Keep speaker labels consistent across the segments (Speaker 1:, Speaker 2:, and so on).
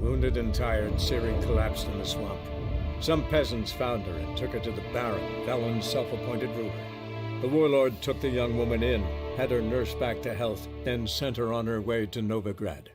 Speaker 1: Wounded and tired, Ciri collapsed in the swamp. Some peasants found her and took her to the Baron, Valen's self-appointed ruler. The warlord took the young woman in, had her nursed back to health, then sent her on her way to Novigrad.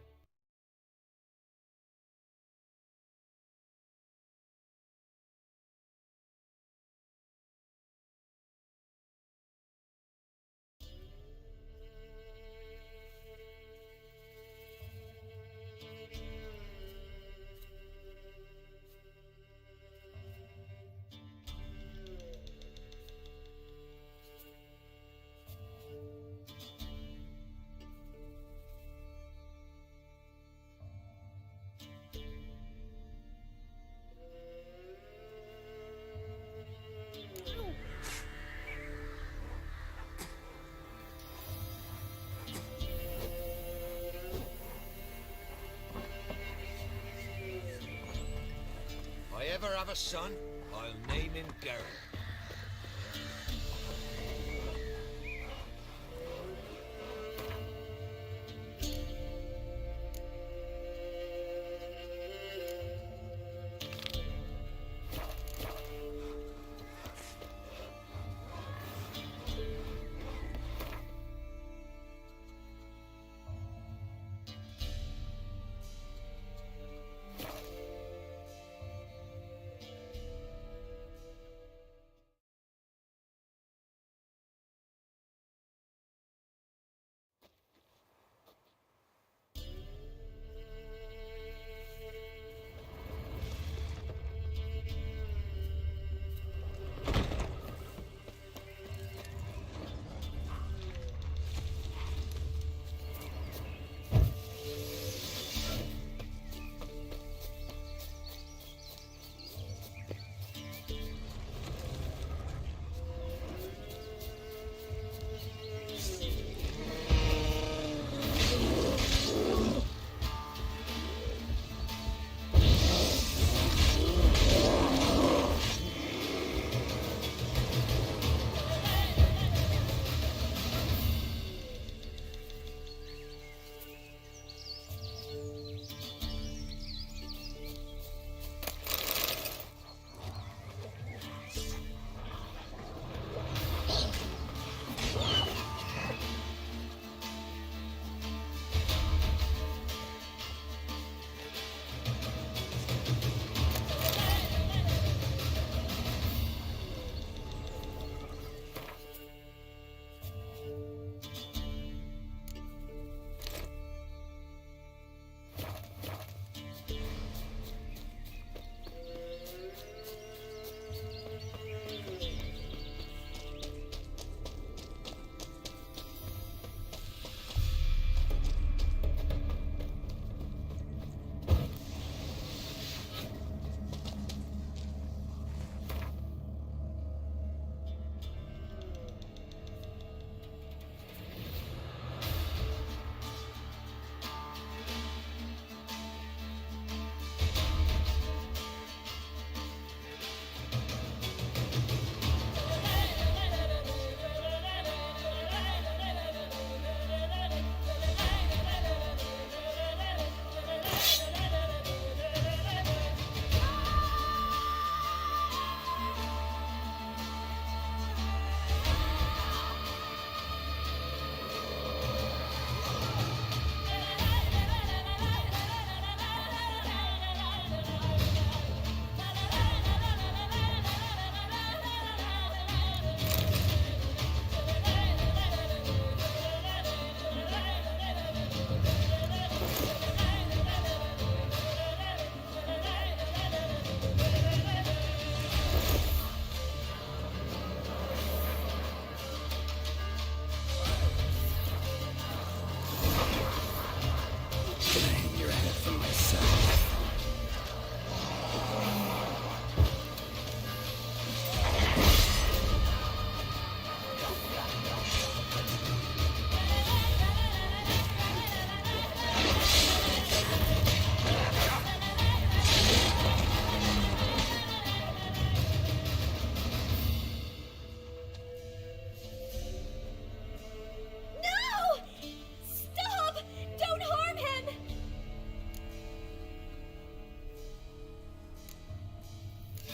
Speaker 2: If I ever have a son, I'll name him Geralt.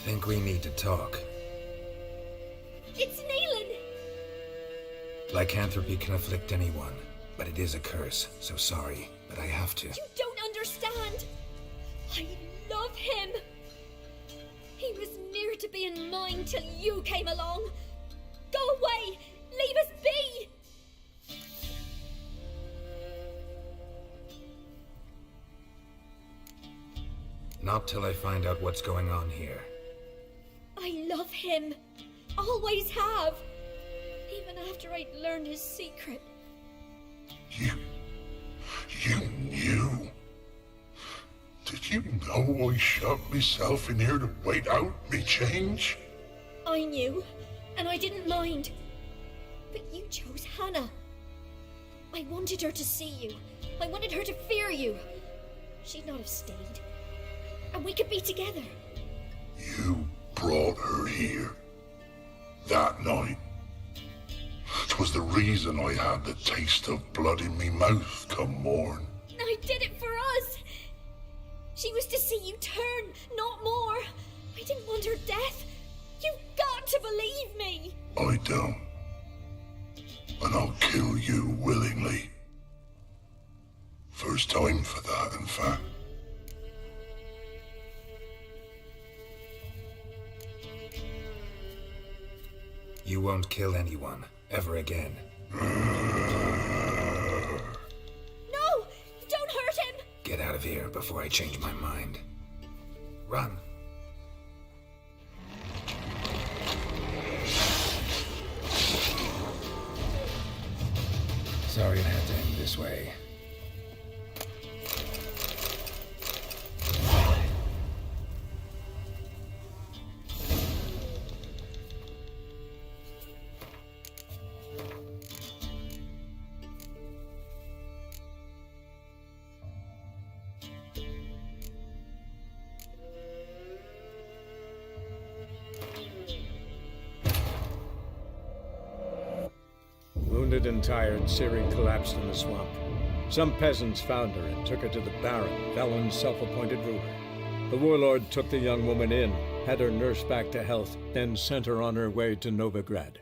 Speaker 3: Think we need to talk.
Speaker 4: It's Neelan!
Speaker 3: Lycanthropy can afflict anyone, but it is a curse, so sorry, but I have to.
Speaker 4: You don't understand! I love him! He was near to being mine till you came along! Go away! Leave us be!
Speaker 3: Not till I find out what's going on here.
Speaker 4: I love him. Always have. Even after I'd learned his secret.
Speaker 5: You knew? Did you know I shut myself in here to wait out me change?
Speaker 4: I knew, and I didn't mind. But you chose Hannah. I wanted her to see you. I wanted her to fear you. She'd not have stayed. And we could be together.
Speaker 5: You brought her here. That night. 'Twas the reason I had the taste of blood in me mouth come morn.
Speaker 4: I did it for us. She was to see you turn, not more. I didn't want her death. You've got to believe me.
Speaker 5: I don't. And I'll kill you willingly. First time for that, in fact.
Speaker 3: You won't kill anyone, ever again.
Speaker 4: No! Don't hurt him!
Speaker 3: Get out of here before I change my mind. Run. Sorry it had to end this way.
Speaker 1: Wounded and tired, Ciri collapsed in the swamp. Some peasants found her and took her to the Baron, Velen's self-appointed ruler. The warlord took the young woman in, had her nursed back to health, then sent her on her way to Novigrad.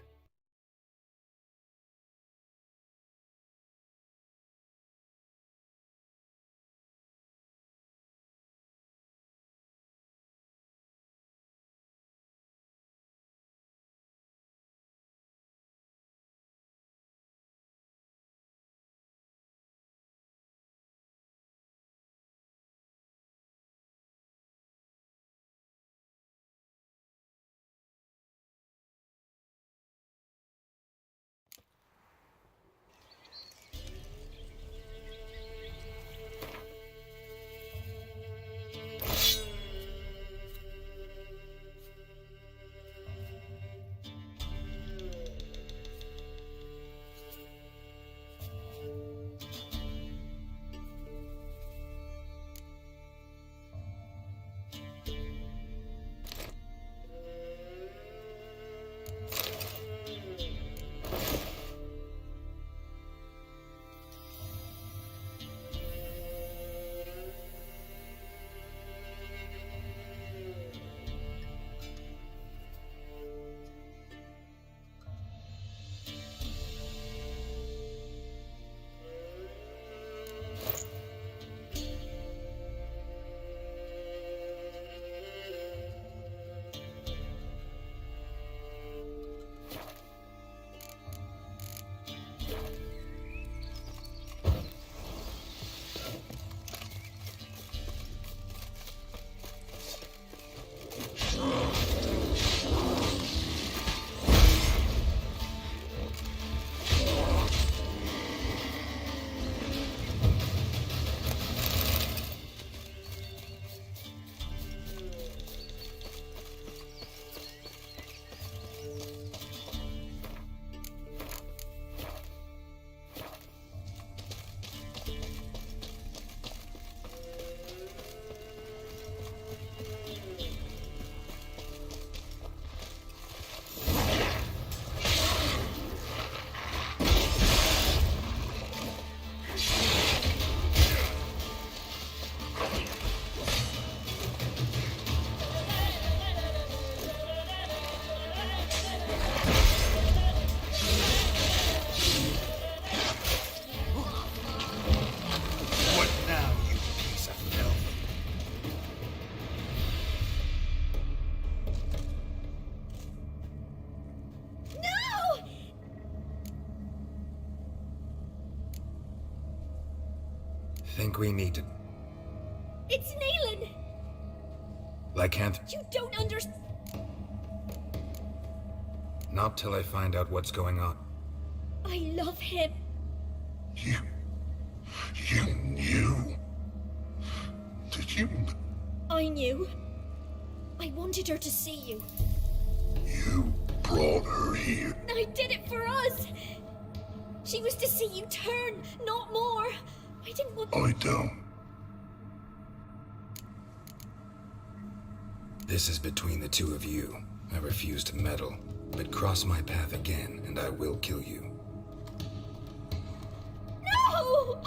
Speaker 3: think we need to...
Speaker 4: It's Nealon!
Speaker 3: Lycanth...
Speaker 4: You don't understand.
Speaker 3: Not till I find out what's going on.
Speaker 4: I love him.
Speaker 5: You knew? Did you?
Speaker 4: I knew. I wanted her to see you.
Speaker 5: You brought her here.
Speaker 4: I did it for us! She was to see you turn, not more. I didn't want...
Speaker 5: I don't.
Speaker 3: This is between the two of you. I refuse to meddle, but cross my path again and I will kill you.
Speaker 4: No!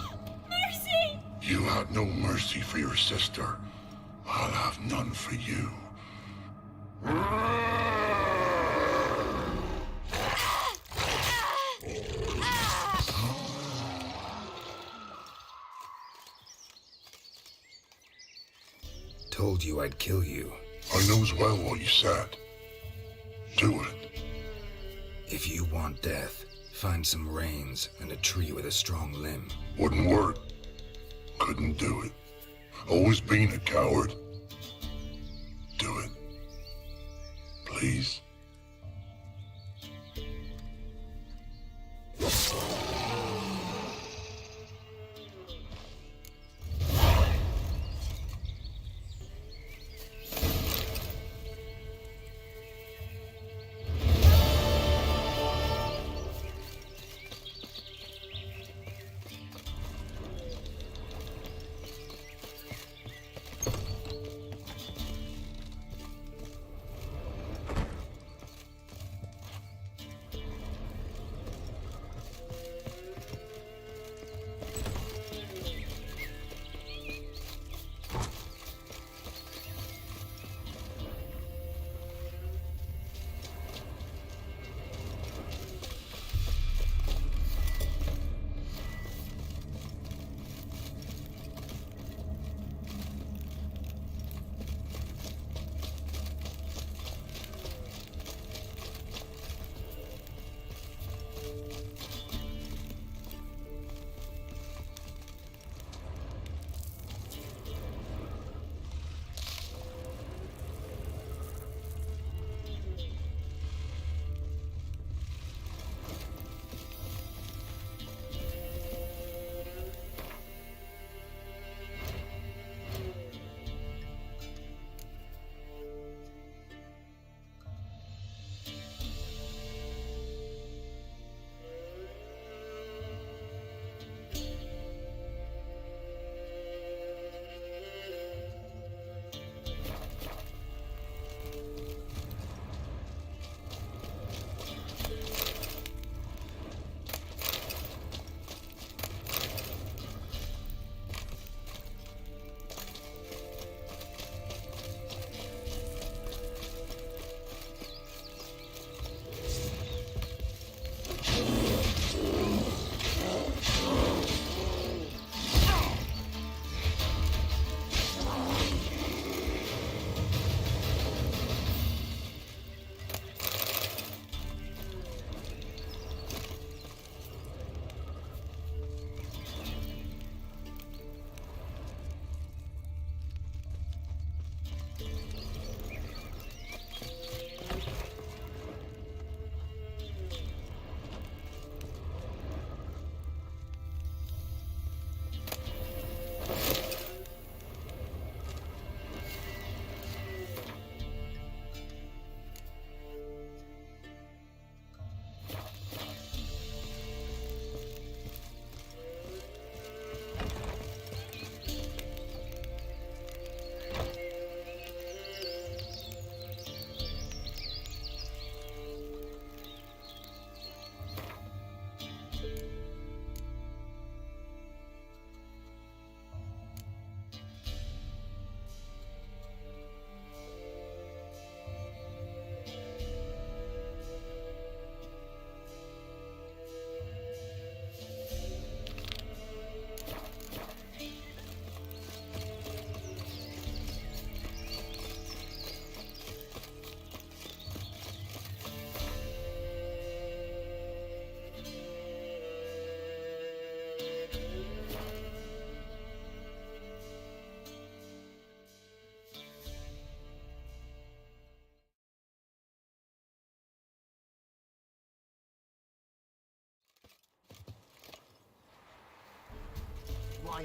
Speaker 4: Mercy!
Speaker 5: You had no mercy for your sister. I'll have none for you.
Speaker 3: Told you I'd kill you.
Speaker 5: I knows well what you said. Do it.
Speaker 3: If you want death, find some reins and a tree with a strong limb.
Speaker 5: Wouldn't work. Couldn't do it. Always been a coward. Do it. Please.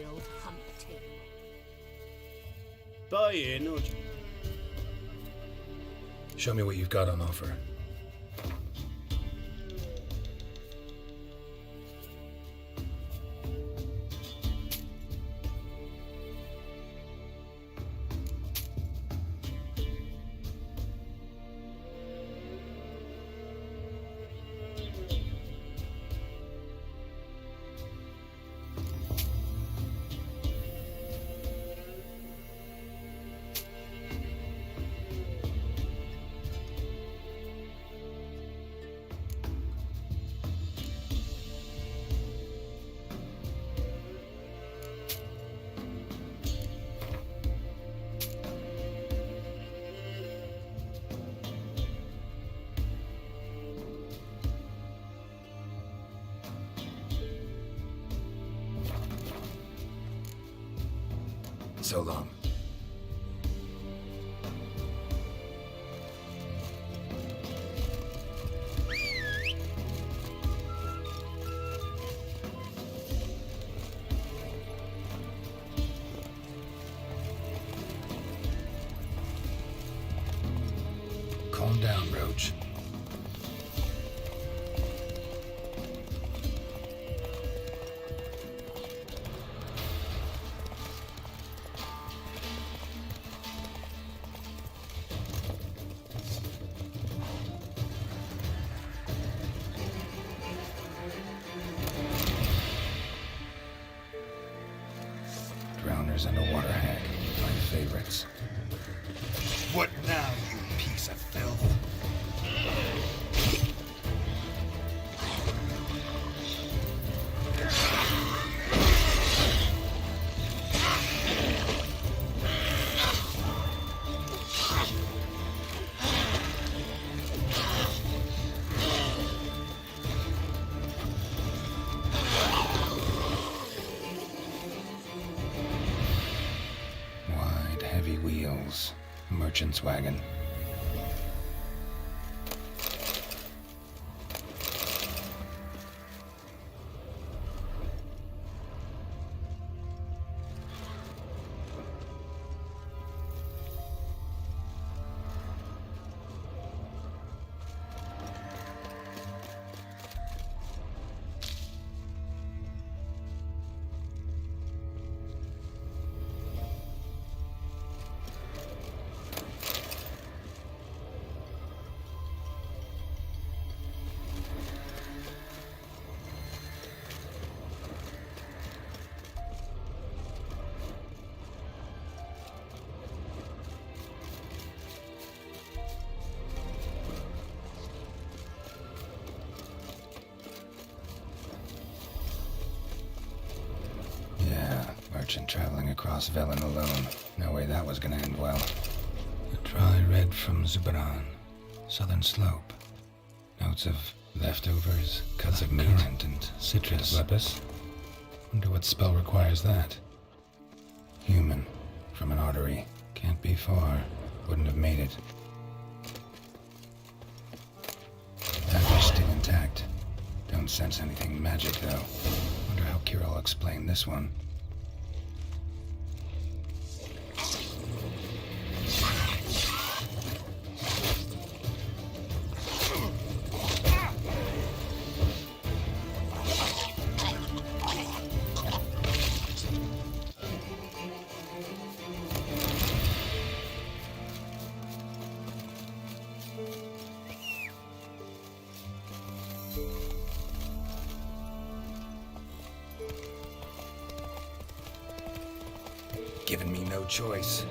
Speaker 6: wild hunting.
Speaker 7: Buy in, or...
Speaker 3: Show me what you've got on offer. So long. Calm down, Roach. Drowners and a water hag, my favorites.
Speaker 2: What now, you piece of filth?
Speaker 3: Wide, heavy wheels. Merchant's wagon. Merchant traveling across Velen alone. No way that was gonna end well. A dry red from Zubaran. Southern slope. Notes of leftovers, cuts of meat, and citrus. Lepus. Wonder what spell requires that. Human. From an artery. Can't be far. Wouldn't have made it. That still intact. Don't sense anything magic, though. Wonder how Kira will explain this one. Given me no choice.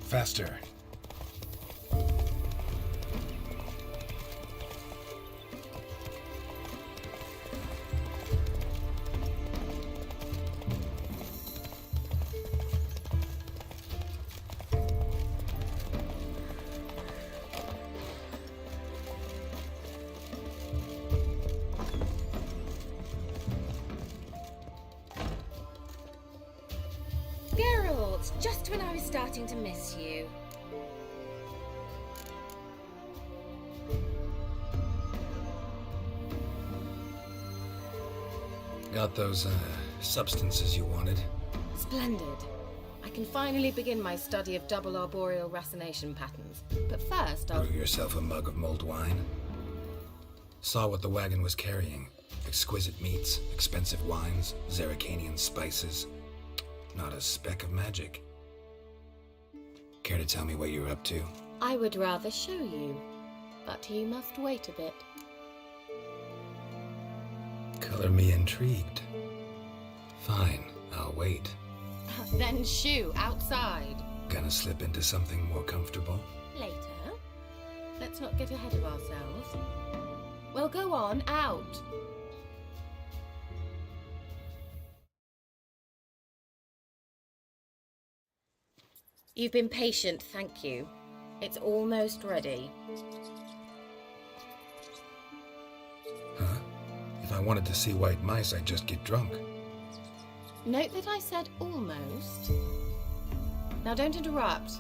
Speaker 3: Faster.
Speaker 6: Geralt, just when I was starting to miss you.
Speaker 3: Got those, substances you wanted?
Speaker 6: Splendid. I can finally begin my study of double arboreal racination patterns. But first, I'll...
Speaker 3: Brew yourself a mug of mulled wine. Saw what the wagon was carrying. Exquisite meats, expensive wines, Zerrikanian spices. Not a speck of magic. Care to tell me what you're up to?
Speaker 6: I would rather show you, but you must wait a bit.
Speaker 3: Color me intrigued. Fine, I'll wait.
Speaker 6: Then shoo, outside.
Speaker 3: Gonna slip into something more comfortable?
Speaker 6: Later. Let's not get ahead of ourselves. Well, go on, out. You've been patient, thank you. It's almost ready.
Speaker 3: Huh? If I wanted to see white mice, I'd just get drunk.
Speaker 6: Note that I said almost. Now don't interrupt.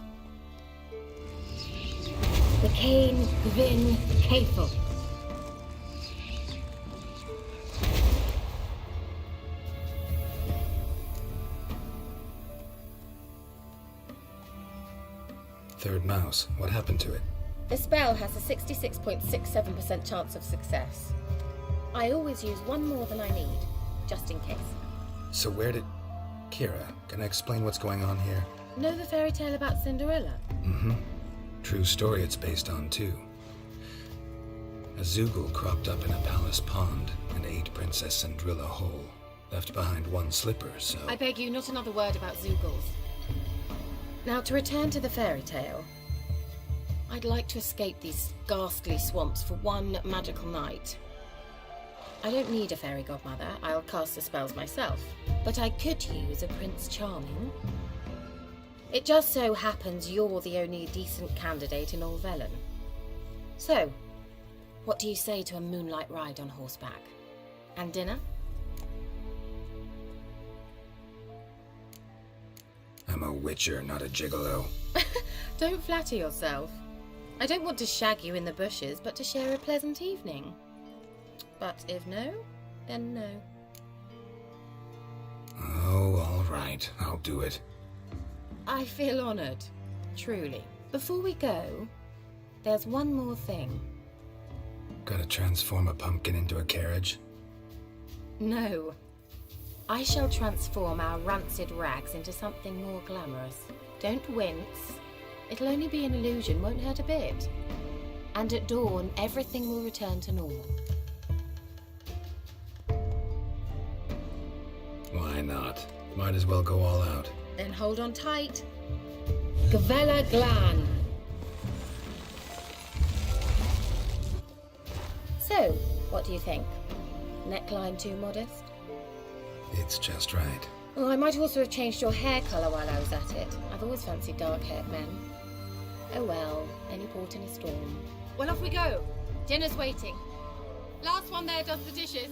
Speaker 6: The Cain Vin Cathel.
Speaker 3: Third mouse. What happened to it?
Speaker 6: The spell has a 66.67% chance of success. I always use one more than I need, just in case.
Speaker 3: So where did... Kira, can I explain what's going on here?
Speaker 6: Know the fairy tale about Cinderella?
Speaker 3: Mm-hmm. True story it's based on, too. A Zoogle cropped up in a palace pond and ate Princess Cinderella whole. Left behind one slipper, so...
Speaker 6: I beg you, not another word about Zoogles. Now, to return to the fairy tale. I'd like to escape these ghastly swamps for one magical night. I don't need a fairy godmother, I'll cast the spells myself. But I could use a Prince Charming. It just so happens you're the only decent candidate in all Velen. So, what do you say to a moonlight ride on horseback? And dinner?
Speaker 3: I'm a witcher, not a gigolo.
Speaker 6: Don't flatter yourself. I don't want to shag you in the bushes, but to share a pleasant evening. But if no, then no.
Speaker 3: Oh, all right. I'll do it.
Speaker 6: I feel honoured. Truly. Before we go, there's one more thing.
Speaker 3: Gotta transform a pumpkin into a carriage?
Speaker 6: No. I shall transform our rancid rags into something more glamorous. Don't wince. It'll only be an illusion, won't hurt a bit. And at dawn, everything will return to normal.
Speaker 3: Why not? Might as well go all out.
Speaker 6: Then hold on tight. Gavella Glan. So, what do you think? Neckline too modest?
Speaker 3: It's just right.
Speaker 6: Well, I might also have changed your hair colour while I was at it. I've always fancied dark-haired men. Oh well, any port in a storm. Well, off we go. Dinner's waiting. Last one there does the dishes.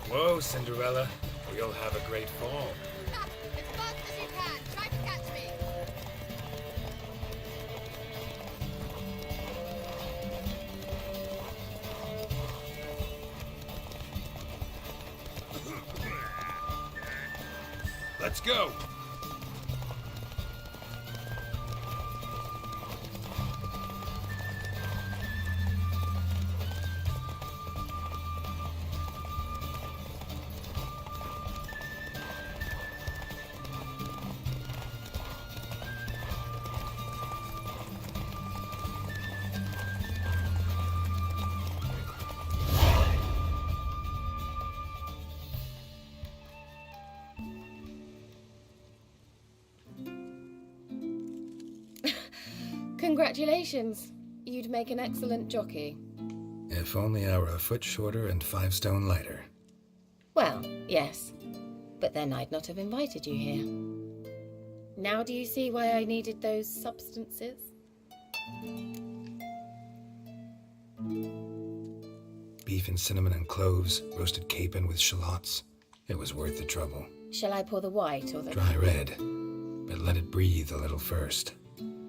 Speaker 3: Whoa, Cinderella. We'll have a great fall.
Speaker 7: As fast as you can. Try to catch me.
Speaker 2: Let's go.
Speaker 6: Congratulations. You'd make an excellent jockey.
Speaker 3: If only I were a foot shorter and 5 stone lighter.
Speaker 6: Well, yes. But then I'd not have invited you here. Now do you see why I needed those substances?
Speaker 3: Beef and cinnamon and cloves, roasted capon with shallots. It was worth the trouble.
Speaker 6: Shall I pour the white or the...
Speaker 3: Dry red, but let it breathe a little first.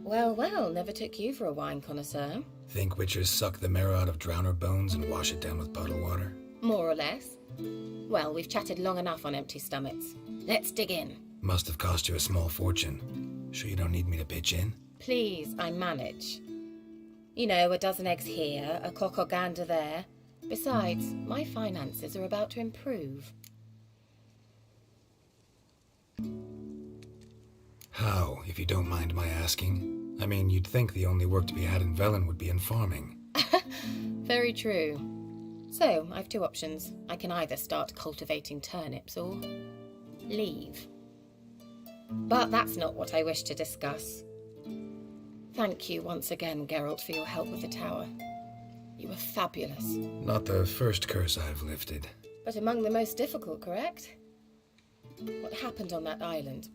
Speaker 6: Well, well, never took you for a wine connoisseur.
Speaker 3: Think witchers suck the marrow out of drowner bones and wash it down with puddle water?
Speaker 6: More or less. Well, we've chatted long enough on empty stomachs. Let's dig in.
Speaker 3: Must have cost you a small fortune. Sure you don't need me to pitch in?
Speaker 6: Please, I manage. You know, a dozen eggs here, a cock or gander there. Besides, my finances are about to improve.
Speaker 3: How, if you don't mind my asking? I mean, you'd think the only work to be had in Velen would be in farming.
Speaker 6: Very true. So, I've 2 options. I can either start cultivating turnips or leave. But that's not what I wish to discuss. Thank you once again, Geralt, for your help with the tower. You were fabulous.
Speaker 3: Not the first curse I've lifted.
Speaker 6: But among the most difficult, correct? What happened on that island?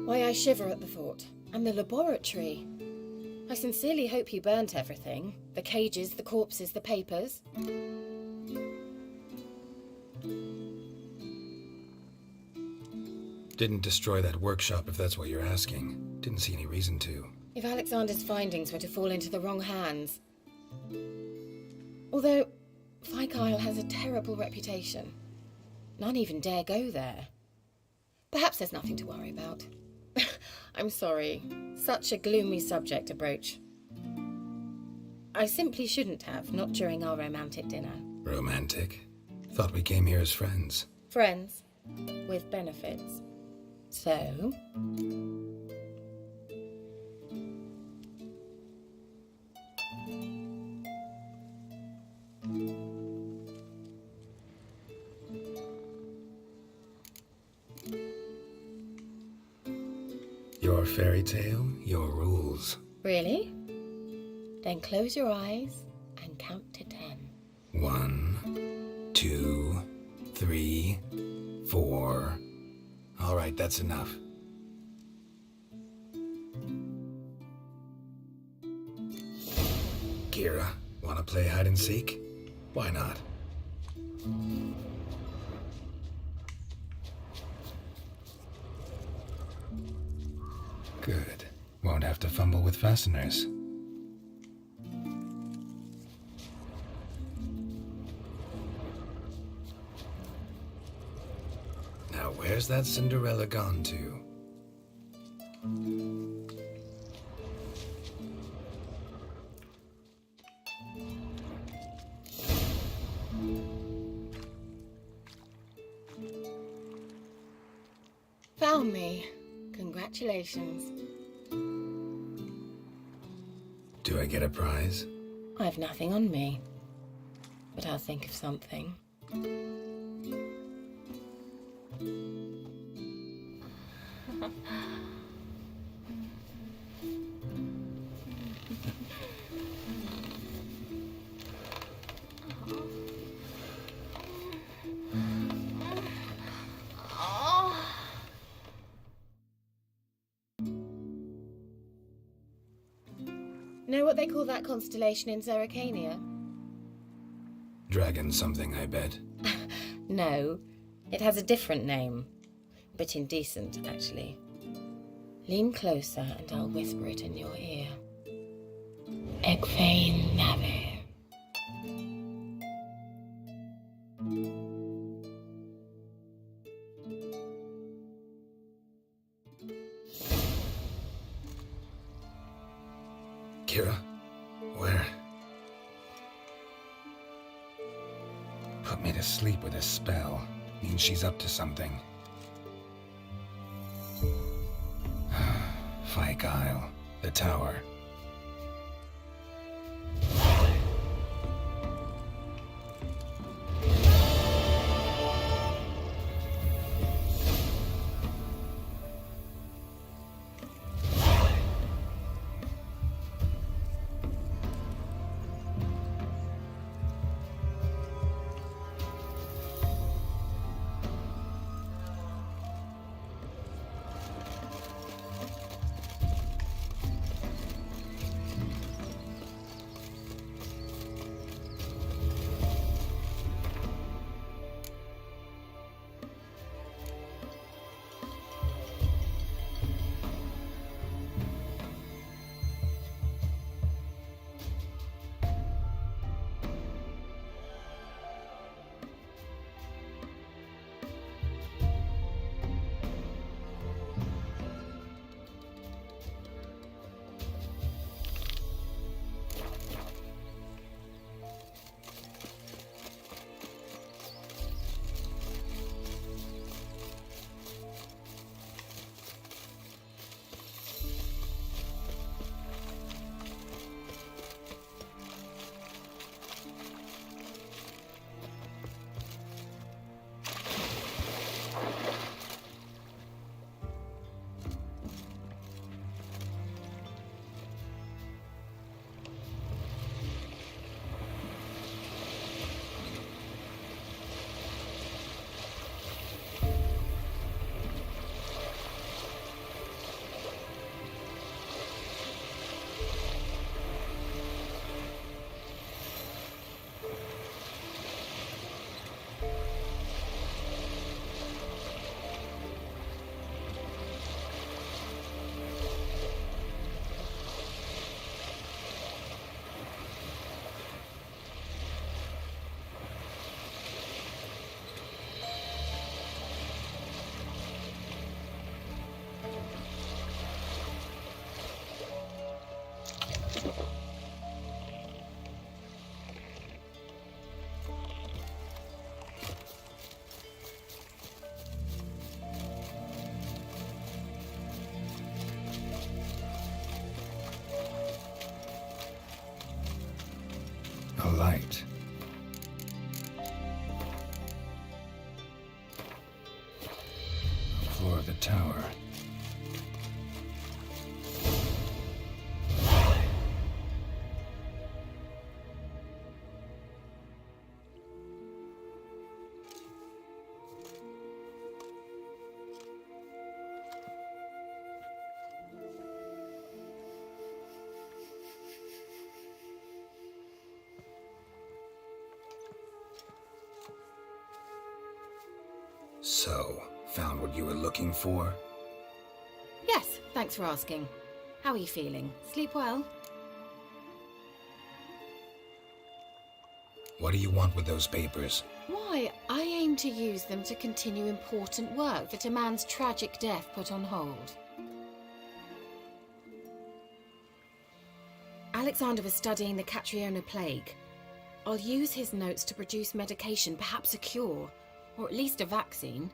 Speaker 6: Why, I shiver at the thought. And the laboratory. I sincerely hope you burnt everything. The cages, the corpses, the papers.
Speaker 3: Didn't destroy that workshop, if that's what you're asking. Didn't see any reason to.
Speaker 6: If Alexander's findings were to fall into the wrong hands. Although, Fyke Isle has a terrible reputation. None even dare go there. Perhaps there's nothing to worry about. I'm sorry. Such a gloomy subject to broach. I simply shouldn't have, not during our romantic dinner.
Speaker 3: Romantic? Thought we came here as friends.
Speaker 6: Friends. With benefits. So...
Speaker 3: Your fairy tale, your rules.
Speaker 6: Really? Then close your eyes and count to 10.
Speaker 3: 1, 2, 3, 4. All right, that's enough. Kira, wanna play hide and seek? Why not? Good. Won't have to fumble with fasteners. Now where's that Cinderella gone to?
Speaker 6: Found me. Congratulations.
Speaker 3: Do I get a prize?
Speaker 6: I've nothing on me. But I'll think of something. Know what they call that constellation in Zerrikania?
Speaker 3: Dragon something, I bet.
Speaker 6: No, it has a different name. Bit indecent, actually. Lean closer and I'll whisper it in your ear. Egfain Nave.
Speaker 3: Kira? Where? Put me to sleep with a spell. Means she's up to something. Fyke Isle. The tower. the tower. So, found what you were looking for?
Speaker 6: Yes, thanks for asking. How are you feeling? Sleep well?
Speaker 3: What do you want with those papers?
Speaker 6: Why, I aim to use them to continue important work that a man's tragic death put on hold. Alexander was studying the Catriona plague. I'll use his notes to produce medication, perhaps a cure, or at least a vaccine.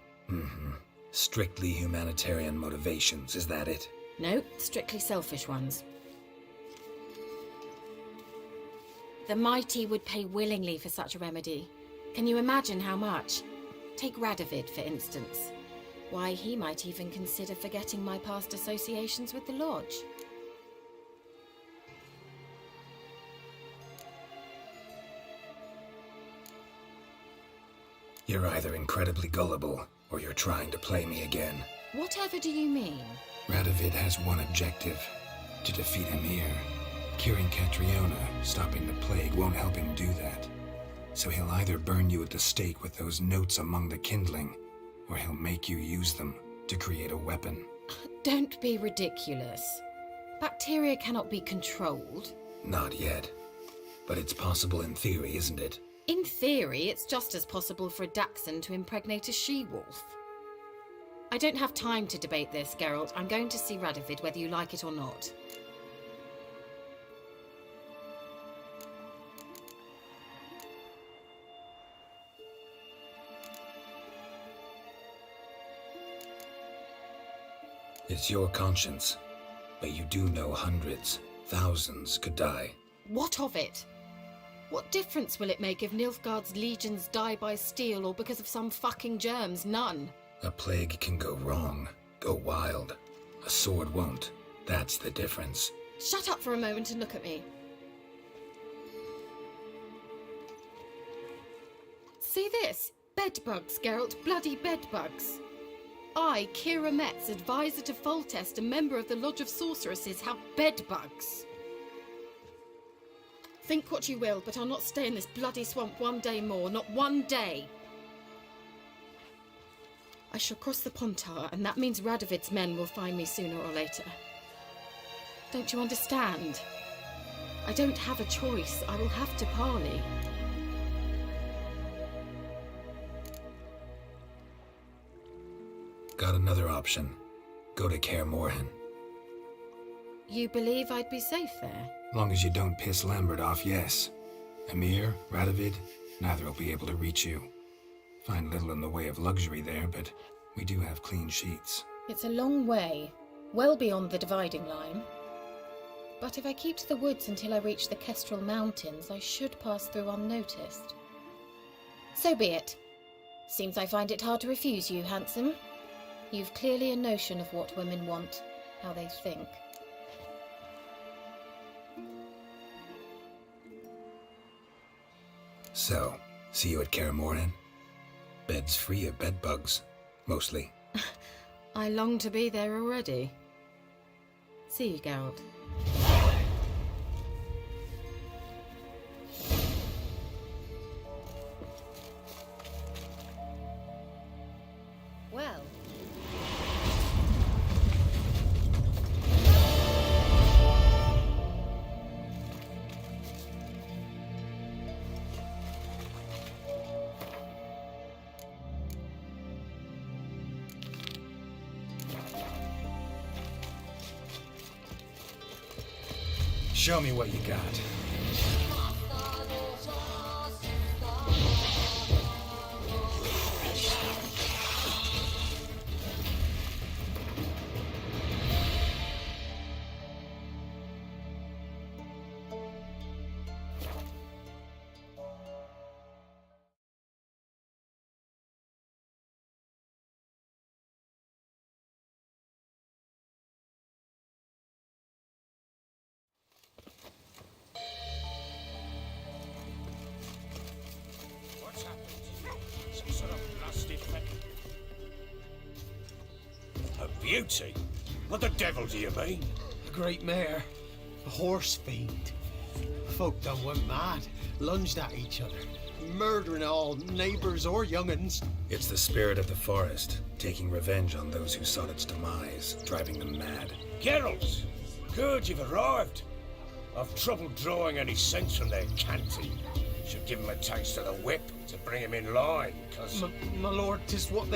Speaker 3: Strictly humanitarian motivations, is that it?
Speaker 6: No, strictly selfish ones. The mighty would pay willingly for such a remedy. Can you imagine how much? Take Radovid, for instance. Why, he might even consider forgetting my past associations with the Lodge.
Speaker 3: You're either incredibly gullible, or you're trying to play me again.
Speaker 6: Whatever do you mean?
Speaker 3: Radovid has one objective: to defeat Emir. Curing Catriona, stopping the plague, won't help him do that. So he'll either burn you at the stake with those notes among the kindling, or he'll make you use them to create a weapon.
Speaker 6: Don't be ridiculous. Bacteria cannot be controlled.
Speaker 3: Not yet. But it's possible in theory, isn't it?
Speaker 6: In theory, it's just as possible for a dachshund to impregnate a she-wolf. I don't have time to debate this, Geralt. I'm going to see Radovid, whether you like it or not.
Speaker 3: It's your conscience. But you do know hundreds, thousands could die.
Speaker 6: What of it? What difference will it make if Nilfgaard's legions die by steel or because of some fucking germs? None.
Speaker 3: A plague can go wrong, go wild. A sword won't. That's the difference.
Speaker 6: Shut up for a moment and look at me. See this? Bedbugs, Geralt. Bloody bedbugs. I, Kira Metz, advisor to Foltest, a member of the Lodge of Sorceresses, have bedbugs. Think what you will, but I'll not stay in this bloody swamp one day more. Not one day. I shall cross the Pontar, and that means Radovid's men will find me sooner or later. Don't you understand? I don't have a choice. I will have to parley.
Speaker 3: Got another option. Go to Kaermorhen.
Speaker 6: You believe I'd be safe there?
Speaker 3: Long as you don't piss Lambert off, yes. Emir, Radovid, neither will be able to reach you. Find little in the way of luxury there, but we do have clean sheets.
Speaker 6: It's a long way, well beyond the dividing line. But if I keep to the woods until I reach the Kestrel Mountains, I should pass through unnoticed. So be it. Seems I find it hard to refuse you, handsome. You've clearly a notion of what women want, how they think.
Speaker 3: So, see you at Kaermorhen? Beds free of bedbugs, mostly.
Speaker 6: I long to be there already. See you, Geralt.
Speaker 7: Well,
Speaker 3: Show me what you got.
Speaker 2: Beauty? What the devil do you mean?
Speaker 8: A great mare. A horse fiend. Folk done went mad, lunged at each other, murdering all neighbours or young'uns.
Speaker 3: It's the spirit of the forest, taking revenge on those who sought its demise, driving them mad.
Speaker 2: Geralt! Good, you've arrived. I've trouble drawing any sense from their canty. Should give him a taste of the whip to bring him in line, cause...
Speaker 8: My lord, 'tis what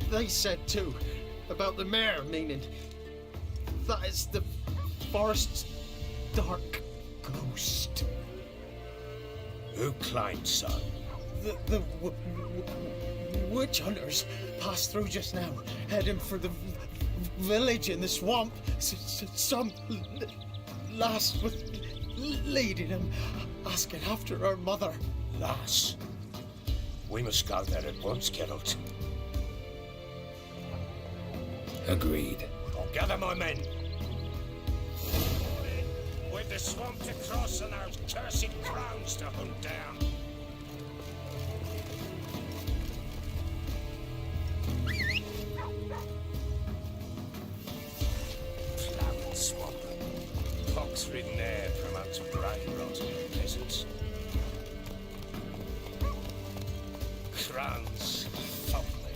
Speaker 8: they said too, about the mare, meaning that is the forest's dark ghost.
Speaker 2: Who claimed so?
Speaker 8: The witch hunters passed through just now, heading for the village in the swamp. Some lass was leading them, asking after her mother.
Speaker 2: Lass? We must go there at once, Geralt.
Speaker 3: Agreed.
Speaker 2: I'll gather my men. With the swamp to cross and those cursed crows to hunt down. Ploughing swamp. Pox-ridden air promotes brain rot in the peasants. Crones, folkly.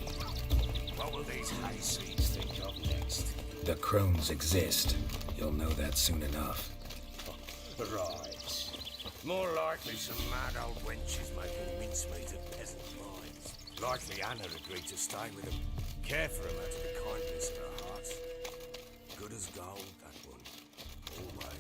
Speaker 2: What will these hayseeds think of next?
Speaker 3: The crones exist. You'll know that soon enough.
Speaker 2: Right. More likely some mad old wenches making mincemeat of peasant minds. Likely Anna agreed to stay with them. Care for them out of the kindness of her heart. Good as gold, that one. Always.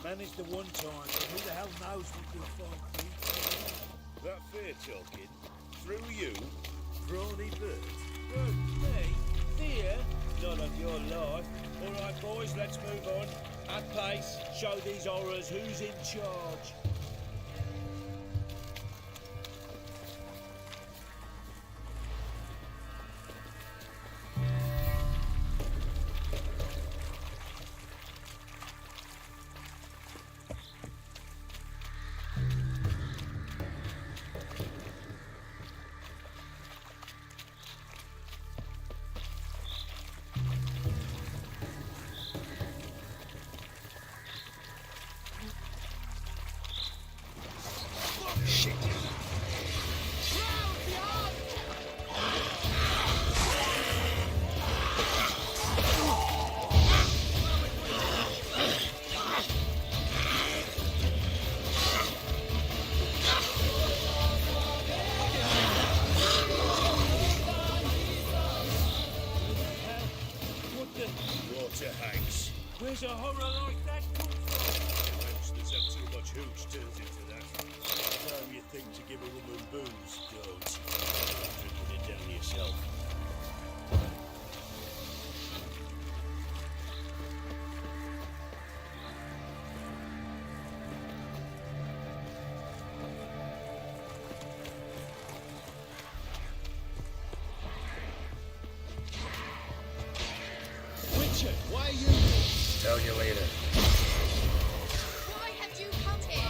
Speaker 9: Managed the one time, but who the hell knows what we'll find? That fear talking? Through you? Brawny bird? Through me? Fear? Not on your life. Alright boys, let's move on. At pace, show these horrors who's in charge. Where's a horror like that come from? Youngsters have too much hooch turns into that. How you think to give a woman booze? Don't. Drinking it down yourself.
Speaker 8: Witcher, why are you...
Speaker 3: Tell you later.
Speaker 7: Why have you come here?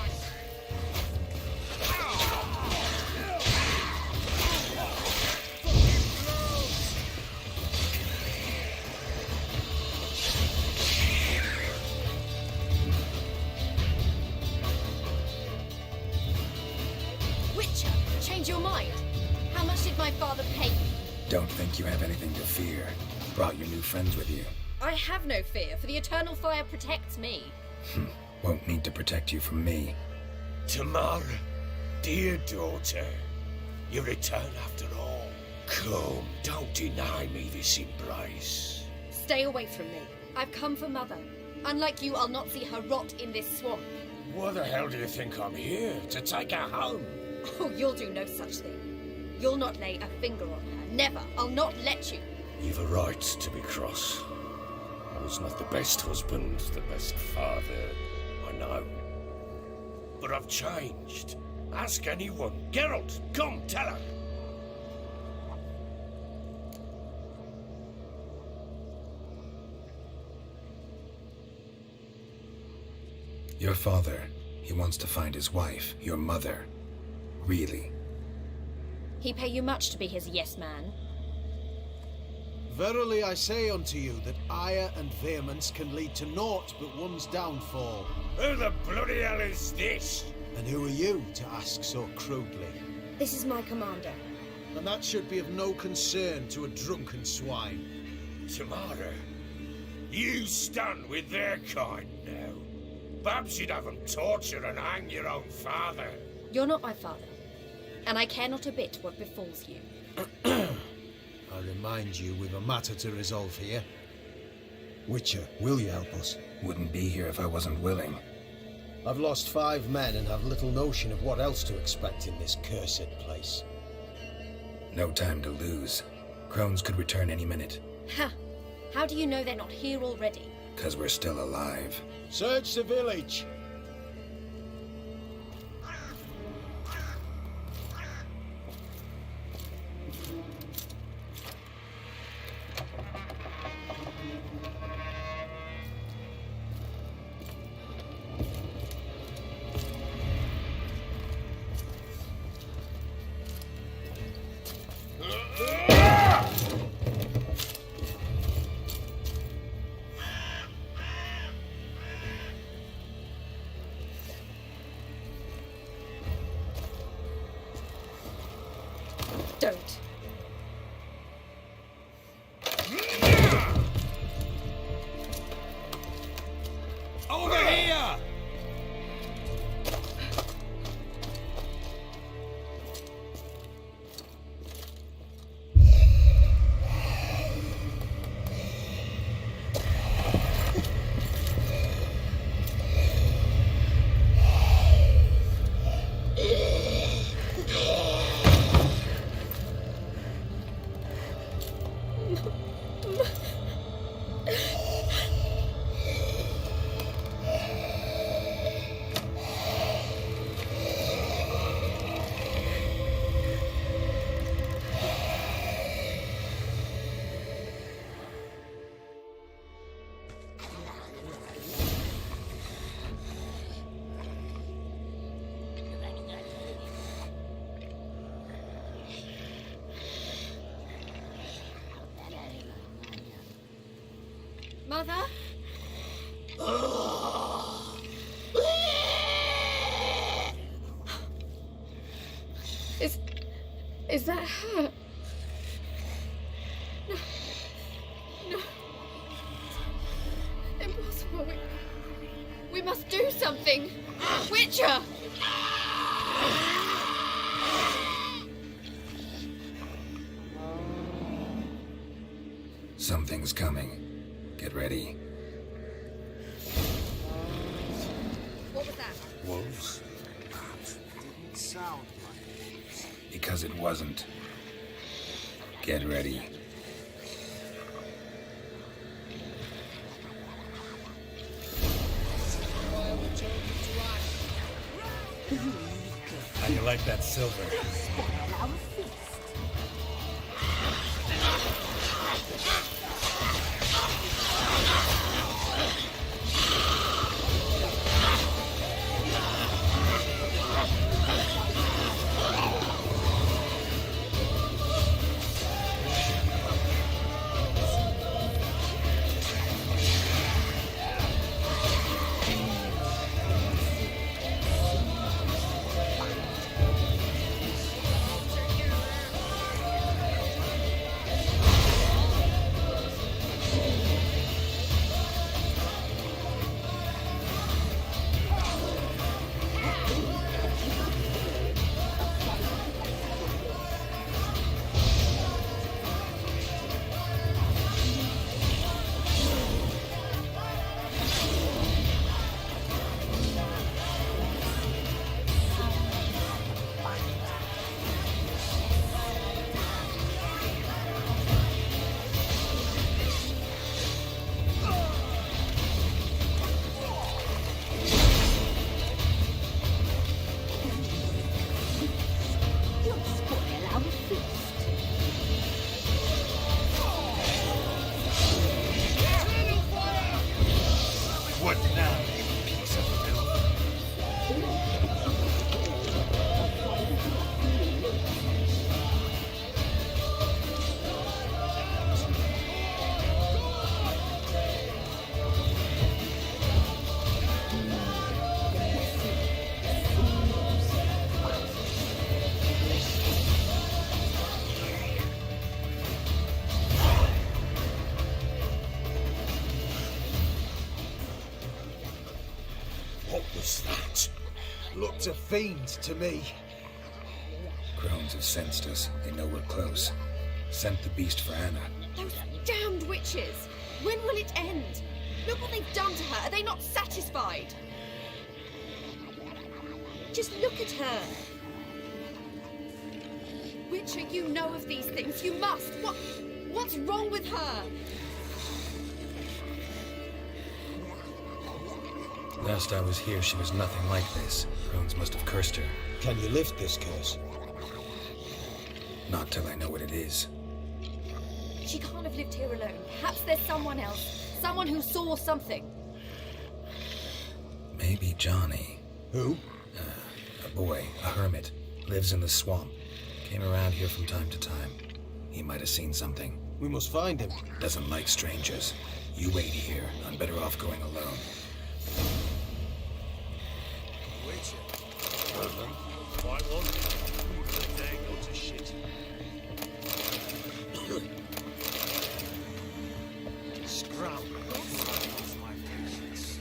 Speaker 6: Witcher, change your mind. How much did my father pay you?
Speaker 3: Don't think you have anything to fear. Brought your new friends with you.
Speaker 6: I have no fear, for the eternal fire protects me.
Speaker 3: Won't need to protect you from me.
Speaker 2: Tamara, dear daughter, you return after all. Come, don't deny me this embrace.
Speaker 6: Stay away from me. I've come for Mother. Unlike you, I'll not see her rot in this swamp.
Speaker 2: What the hell do you think I'm here? To take her home?
Speaker 6: Oh, you'll do no such thing. You'll not lay a finger on her. Never. I'll not let you.
Speaker 2: You've a right to be cross. I was not the best husband, the best father, I know. But I've changed. Ask anyone. Geralt, come, tell her.
Speaker 3: Your father, he wants to find his wife, your mother. Really?
Speaker 6: He pay you much to be his yes man.
Speaker 8: Verily I say unto you that ire and vehemence can lead to naught but one's downfall.
Speaker 2: Who the bloody hell is this?
Speaker 8: And who are you to ask so crudely?
Speaker 4: This is my commander.
Speaker 8: And that should be of no concern to a drunken swine.
Speaker 2: Tamara, you stand with their kind now. Perhaps you'd have them torture and hang your own father.
Speaker 6: You're not my father, and I care not a bit what befalls you.
Speaker 8: I remind you we've a matter to resolve here. Witcher, will you help us?
Speaker 3: Wouldn't be here if I wasn't willing.
Speaker 8: I've lost 5 men and have little notion of what else to expect in this cursed place.
Speaker 3: No time to lose. Crones could return any minute.
Speaker 6: Ha! How do you know they're not here already?
Speaker 3: 'Cause we're still alive.
Speaker 8: Search the village!
Speaker 6: Don't.
Speaker 2: Over here!
Speaker 6: Mother? Is that her? No. No. Impossible. We must do something. Witcher!
Speaker 3: Something's coming. Get ready.
Speaker 6: What was that?
Speaker 2: Wolves?
Speaker 8: Didn't sound like it.
Speaker 3: Because it wasn't. Get ready. How do you like that silver?
Speaker 8: Looked a fiend to me.
Speaker 3: Crones have sensed us. They know we're close. Sent the beast for Anna.
Speaker 4: Those damned witches! When will it end? Look what they've done to her. Are they not satisfied? Just look at her. Witcher, you know of these things. You must. What's wrong with her?
Speaker 3: Last I was here, she was nothing like this. Crones must have cursed her.
Speaker 8: Can you lift this curse?
Speaker 3: Not till I know what it is.
Speaker 4: She can't have lived here alone. Perhaps there's someone else. Someone who saw something.
Speaker 3: Maybe Johnny.
Speaker 8: Who?
Speaker 3: A boy, a hermit. Lives in the swamp. Came around here from time to time. He might have seen something.
Speaker 8: We must find him.
Speaker 3: Doesn't like strangers. You wait here. I'm better off going alone.
Speaker 9: Witcher. Quite one. There goes to shit. Scrap. Lost my patience.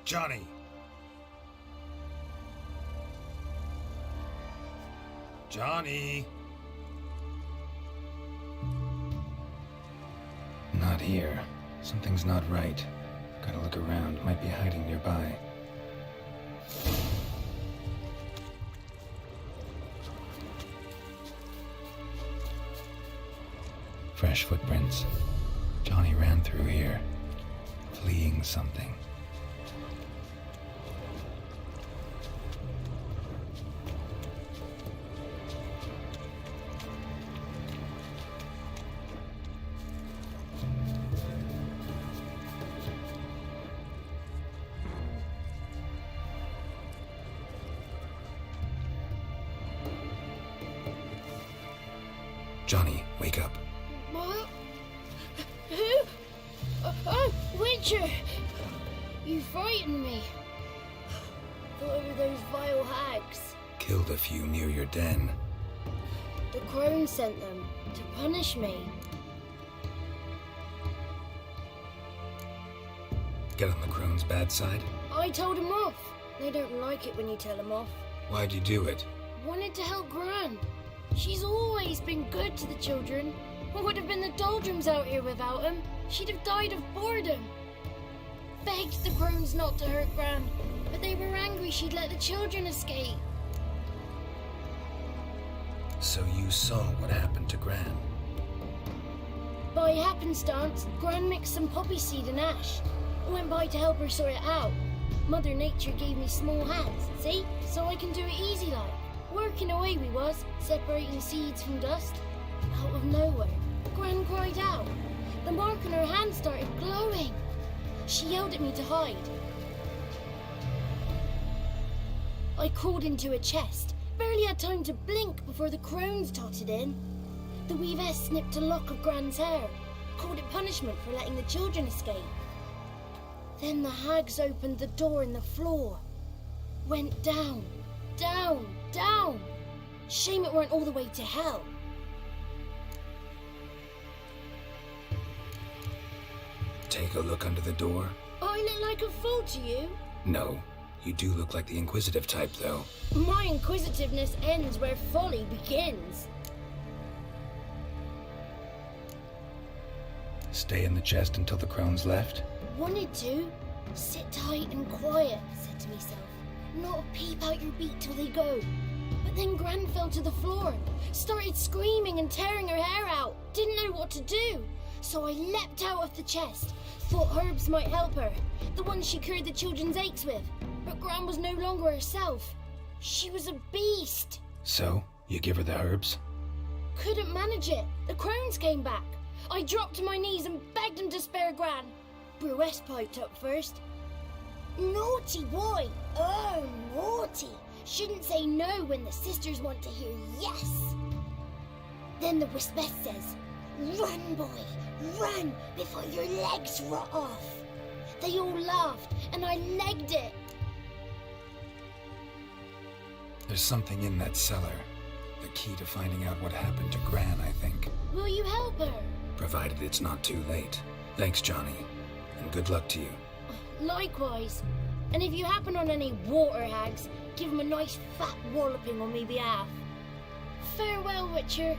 Speaker 3: Johnny! Johnny! Not here. Something's not right. Gotta look around. Might be hiding nearby. Fresh footprints. Johnny ran through here, fleeing something. Johnny, wake up.
Speaker 10: What? Who? Oh, Witcher! You frightened me. Thought it were those vile hags.
Speaker 3: Killed a few near your den.
Speaker 10: The crone sent them to punish me.
Speaker 3: Get on the crone's bad side?
Speaker 10: I told them off. They don't like it when you tell them off.
Speaker 3: Why'd you do it?
Speaker 10: Wanted to help Gran. She's always been good to the children. What would have been the doldrums out here without him? She'd have died of boredom. Begged the crones not to hurt Gran, but they were angry she'd let the children escape.
Speaker 3: So you saw what happened to Gran?
Speaker 10: By happenstance, Gran mixed some poppy seed and ash. I went by to help her sort it out. Mother Nature gave me small hands, see? So I can do it easy like. Working away we was, separating seeds from dust. Out of nowhere, Gran cried out. The mark on her hand started glowing. She yelled at me to hide. I crawled into a chest. Barely had time to blink before the crones totted in. The weavess snipped a lock of Gran's hair. Called it punishment for letting the children escape. Then the hags opened the door in the floor. went down, down, down. Shame it weren't all the way to hell.
Speaker 3: Take a look under the door.
Speaker 10: I look like a fool to you?
Speaker 3: No, you do look like the inquisitive type, though.
Speaker 10: My inquisitiveness ends where folly begins.
Speaker 3: Stay in the chest until the crone's left?
Speaker 10: Wanted to. Sit tight and quiet, said to myself. Not a peep out your beat till they go. But then Gran fell to the floor, started screaming and tearing her hair out. Didn't know what to do. So I leapt out of the chest. Thought herbs might help her, the ones she cured the children's aches with. But Gran was no longer herself. She was a beast.
Speaker 3: So, you give her the herbs?
Speaker 10: Couldn't manage it. The crones came back. I dropped to my knees and begged him to spare Gran. Bruess piped up first. Naughty boy! Oh, naughty! Shouldn't say no when the sisters want to hear yes. Then the Wispess says, "Run, boy, run before your legs rot off." They all laughed, and I legged it.
Speaker 3: There's something in that cellar. The key to finding out what happened to Gran, I think.
Speaker 10: Will you help her?
Speaker 3: Provided it's not too late. Thanks, Johnny. And good luck to you.
Speaker 10: Likewise. And if you happen on any water hags, give them a nice fat walloping on me behalf. Farewell, Witcher.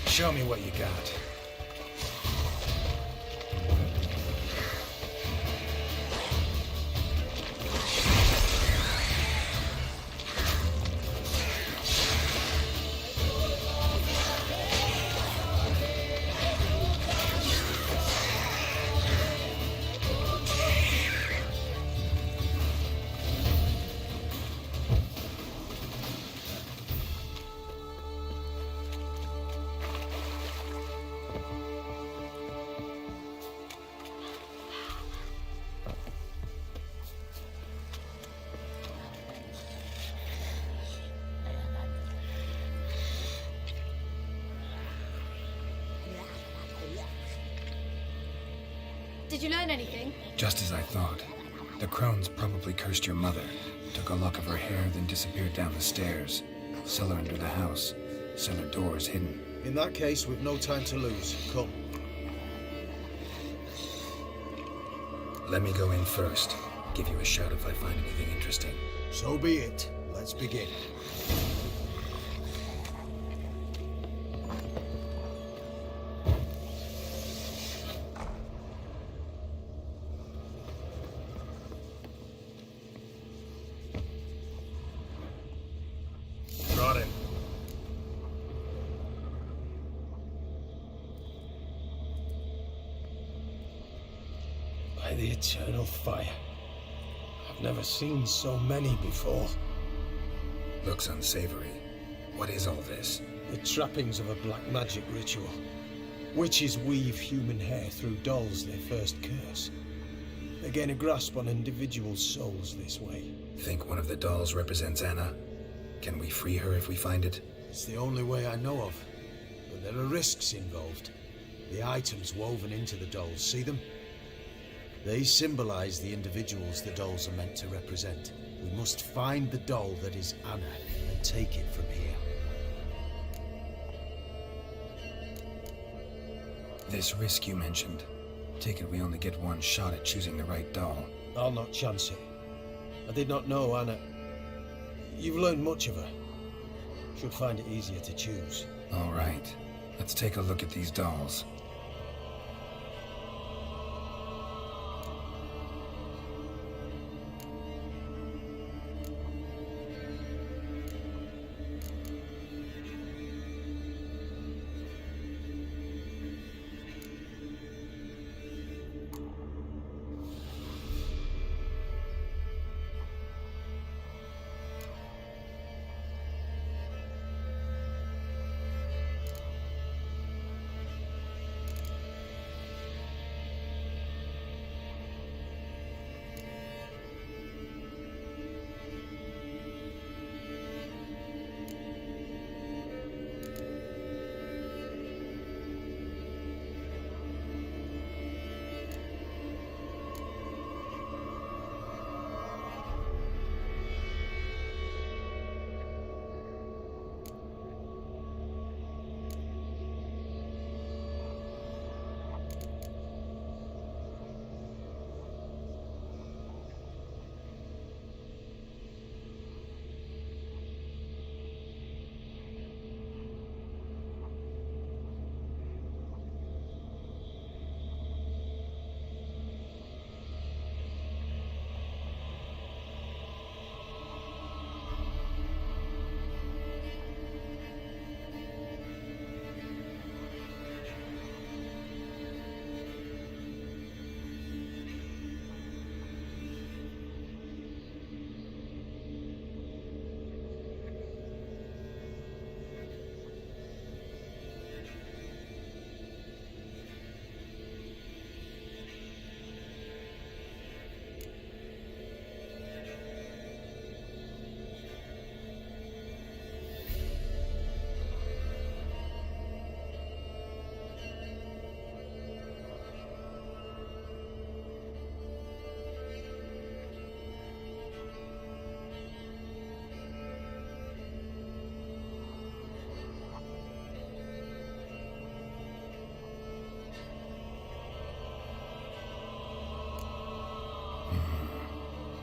Speaker 3: Show me what you got.
Speaker 7: Did you learn anything?
Speaker 3: Just as I thought. The crones probably cursed your mother, took a lock of her hair, then disappeared down the stairs. Cellar under the house. Cellar doors hidden.
Speaker 8: In that case, we've no time to lose. Come.
Speaker 3: Let me go in first. Give you a shout if I find anything interesting.
Speaker 8: So be it. Let's begin.
Speaker 2: Brought him.
Speaker 8: By the eternal fire. I've never seen so many before.
Speaker 3: Looks unsavory. What is all this?
Speaker 8: The trappings of a black magic ritual. Witches weave human hair through dolls they first curse. They gain a grasp on individual souls this way.
Speaker 3: Think one of the dolls represents Anna? Can we free her if we find it?
Speaker 8: It's the only way I know of. But there are risks involved. The items woven into the dolls, see them? They symbolize the individuals the dolls are meant to represent. We must find the doll that is Anna and take it from here.
Speaker 3: This risk you mentioned. Take it we only get one shot at choosing the right doll.
Speaker 8: I'll not chance it. I did not know Anna. You've learned much of her. Should find it easier to choose.
Speaker 3: All right. Let's take a look at these dolls.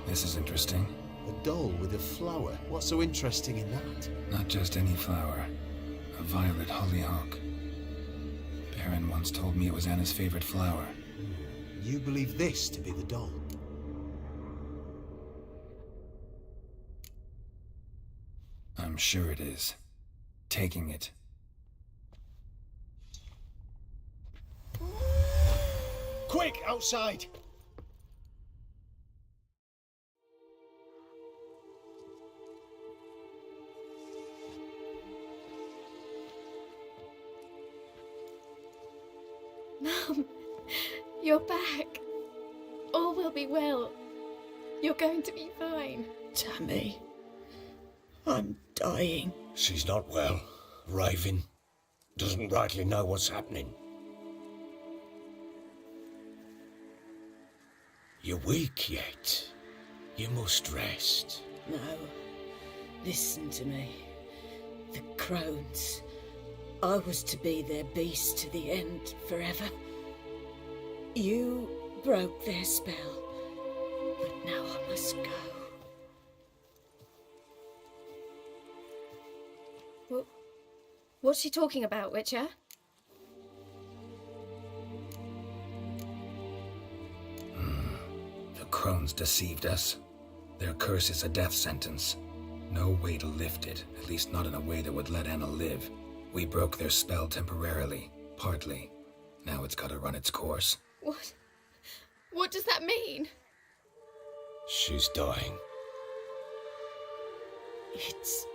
Speaker 3: This is interesting.
Speaker 11: A doll with a flower. What's so interesting in that?
Speaker 3: Not just any flower. A violet hollyhock. Baron once told me it was Anna's favorite flower.
Speaker 11: You believe this to be the doll?
Speaker 3: I'm sure it is. Taking it.
Speaker 8: Quick, outside!
Speaker 6: Mum, you're back. All will be well. You're going to be fine.
Speaker 12: Tammy, I'm dying.
Speaker 2: She's not well. Raving. Doesn't rightly know what's happening. You're weak yet. You must rest.
Speaker 12: No, listen to me. The crones. I was to be their beast to the end forever. You broke their spell, but now I must go.
Speaker 6: What's she talking about, Witcher?
Speaker 3: The crones deceived us. Their curse is a death sentence. No way to lift it, at least not in a way that would let Anna live. We broke their spell temporarily, partly. Now it's gotta run its course.
Speaker 6: What? What does that mean?
Speaker 2: She's dying.
Speaker 12: It's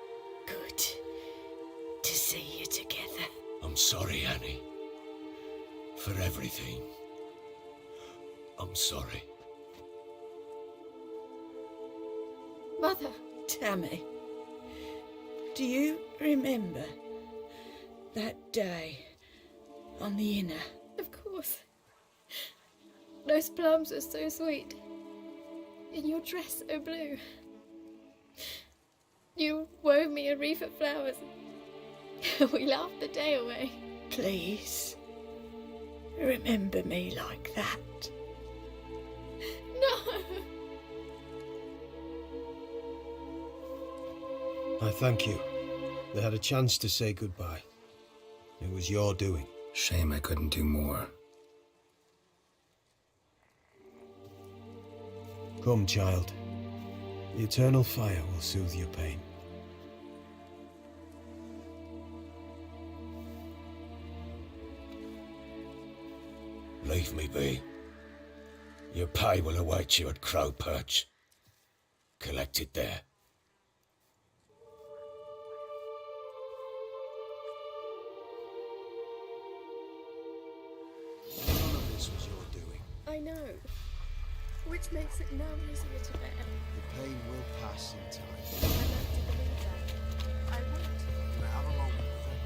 Speaker 12: good to see you together.
Speaker 2: I'm sorry, Annie. For everything. I'm sorry.
Speaker 6: Mother.
Speaker 12: Tammy, do you remember that day on the inner?
Speaker 6: Of course. Those plums are so sweet. And your dress so blue. You wove me a wreath of flowers. We laughed the day away.
Speaker 12: Please, remember me like that.
Speaker 6: No!
Speaker 11: I thank you. They had a chance to say goodbye. It was your doing.
Speaker 3: Shame I couldn't do more.
Speaker 11: Come, child. The eternal fire will soothe your pain.
Speaker 2: Leave me be. Your pay will await you at Crow Perch. Collect it there.
Speaker 11: None of this was your doing.
Speaker 6: I know. Which makes it no easier to bear.
Speaker 11: The pain will pass in time.
Speaker 6: I like to believe that. I won't.
Speaker 11: Now have a moment with her.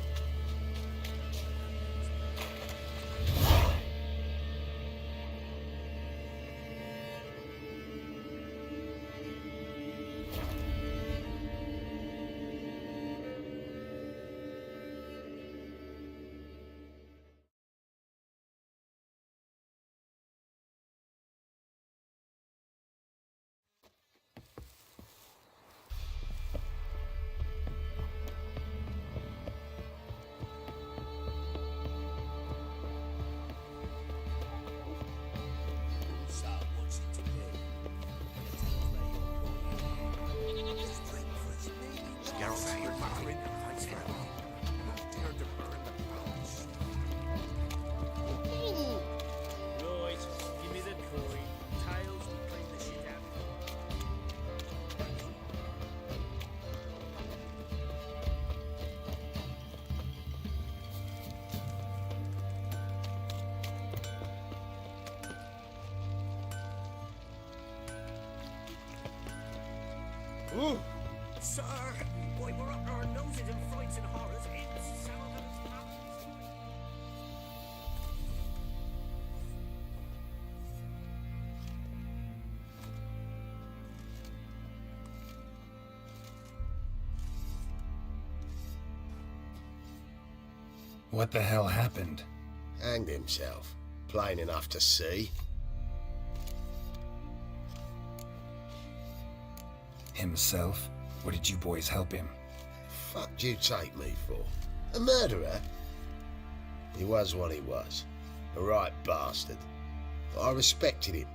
Speaker 9: Right, give me the coin. Tails will clean the shit out of it.
Speaker 2: Ooh. Sir, why we're up our noses in frights and horrors. It's Sullivan's Mountains.
Speaker 3: What the hell happened?
Speaker 2: Hanged himself. Plain enough to see.
Speaker 3: Himself? Or did you boys help him?
Speaker 13: Fuck do you take me for? A murderer? He was what he was. A right bastard. But I respected him.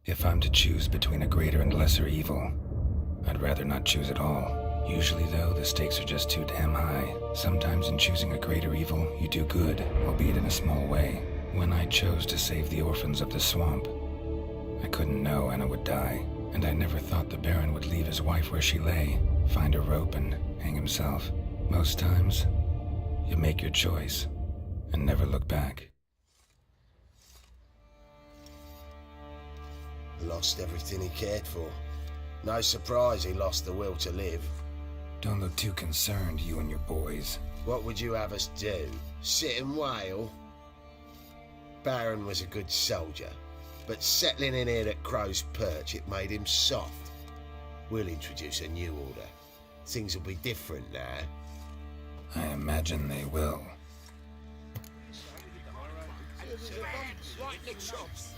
Speaker 3: If I'm to choose between a greater and lesser evil, I'd rather not choose at all. Usually, though, the stakes are just too damn high. Sometimes in choosing a greater evil, you do good, albeit in a small way. When I chose to save the orphans of the swamp, I couldn't know Anna would die, and I never thought the Baron would leave his wife where she lay, find a rope and hang himself. Most times, you make your choice and never look back.
Speaker 13: Lost everything he cared for. No surprise he lost the will to live.
Speaker 3: Don't look too concerned, you and your boys.
Speaker 13: What would you have us do? Sit and wail? Baron was a good soldier, but settling in here at Crow's Perch, it made him soft. We'll introduce a new order. Things will be different now.
Speaker 3: I imagine they will.
Speaker 2: Right, Nick Shops.